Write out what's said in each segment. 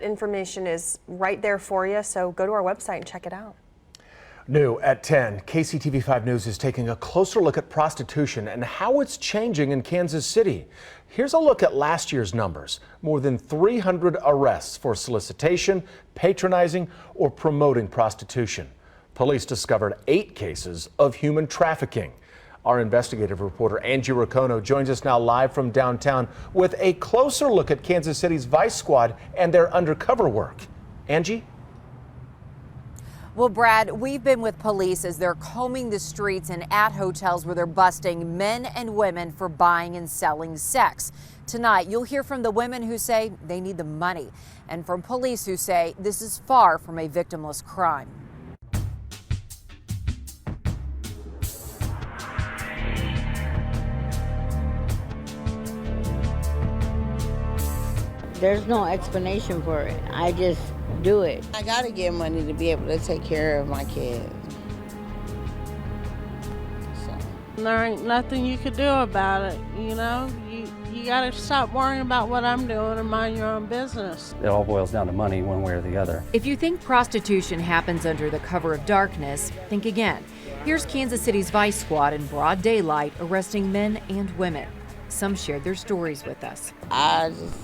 information is right there for you, so go to our website and check it out. New at 10, KCTV5 News is taking a closer look at prostitution and how it's changing in Kansas City. Here's a look at last year's numbers. More than 300 arrests for solicitation, patronizing, or promoting prostitution. Police discovered 8 cases of human trafficking. Our investigative reporter Angie Racono joins us now live from downtown with a closer look at Kansas City's Vice Squad and their undercover work. Angie? Well, Brad, we've been with police as they're combing the streets and at hotels where they're busting men and women for buying and selling sex. Tonight, you'll hear from the women who say they need the money and from police who say this is far from a victimless crime. There's no explanation for it. I just do it. I gotta get money to be able to take care of my kids. There ain't nothing you could do about it, you know? You gotta stop worrying about what I'm doing and mind your own business. It all boils down to money one way or the other. If you think prostitution happens under the cover of darkness, think again. Here's Kansas City's Vice Squad in broad daylight arresting men and women. Some shared their stories with us. I just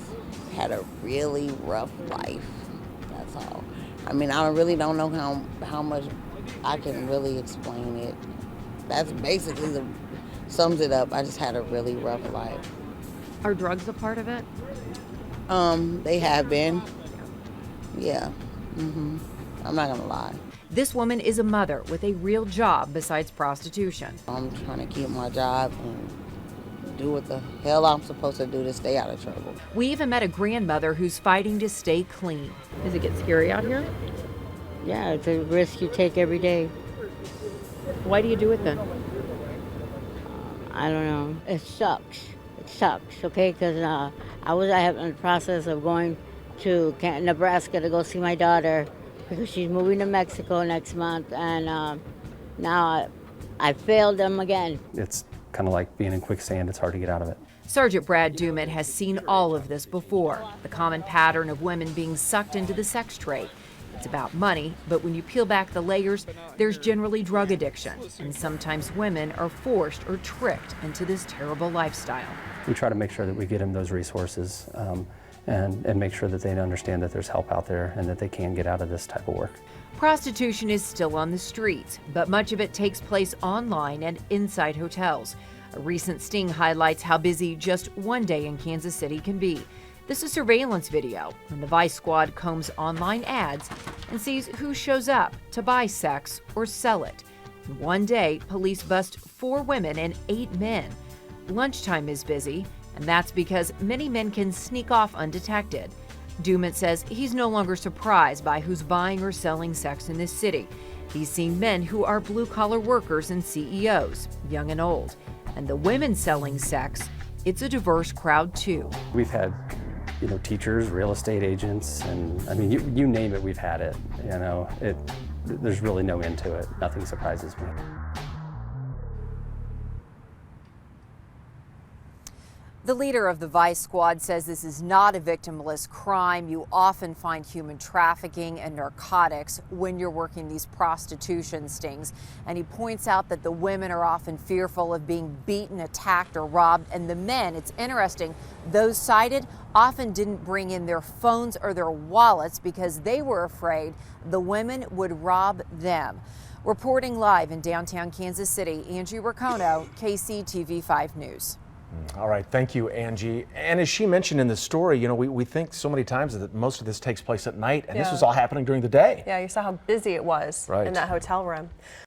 had a really rough life. That's all. I mean, I really don't know how much I can really explain it. That's basically sums it up. I just had a really rough life. Are drugs a part of it? They have been. Yeah. I'm not gonna lie. This woman is a mother with a real job besides prostitution. I'm trying to keep my job and do what the hell I'm supposed to do to stay out of trouble. We even met a grandmother who's fighting to stay clean. Does it get scary out here? Yeah, it's a risk you take every day. Why do you do it then? I don't know. It sucks. It sucks, okay? Because I was in the process of going to Nebraska to go see my daughter because she's moving to Mexico next month, and now I failed them again. It's kind of like being in quicksand. It's hard to get out of it. Sergeant Brad Dumit has seen all of this before. The common pattern of women being sucked into the sex trade. It's about money, but when you peel back the layers, there's generally drug addiction. And sometimes women are forced or tricked into this terrible lifestyle. We try to make sure that we get them those resources and make sure that they understand that there's help out there and that they can get out of this type of work. Prostitution is still on the streets, but much of it takes place online and inside hotels. A recent sting highlights how busy just one day in Kansas City can be. This is surveillance video when the Vice Squad combs online ads and sees who shows up to buy sex or sell it. In one day, police bust 4 women and 8 men. Lunchtime is busy, and that's because many men can sneak off undetected. Dumit says he's no longer surprised by who's buying or selling sex in this city. He's seen men who are blue-collar workers and CEOs, young and old. And the women selling sex, it's a diverse crowd too. We've had, teachers, real estate agents, and I mean, you name it, we've had it. There's really no end to it. Nothing surprises me. The leader of the Vice Squad says this is not a victimless crime. You often find human trafficking and narcotics when you're working these prostitution stings. And he points out that the women are often fearful of being beaten, attacked, or robbed. And the men, it's interesting, those cited often didn't bring in their phones or their wallets because they were afraid the women would rob them. Reporting live in downtown Kansas City, Angie Racono, KCTV5 News. All right, thank you, Angie. And as she mentioned in the story, we think so many times that most of this takes place at night, and this was all happening during the day. Yeah, you saw how busy it was in that hotel room.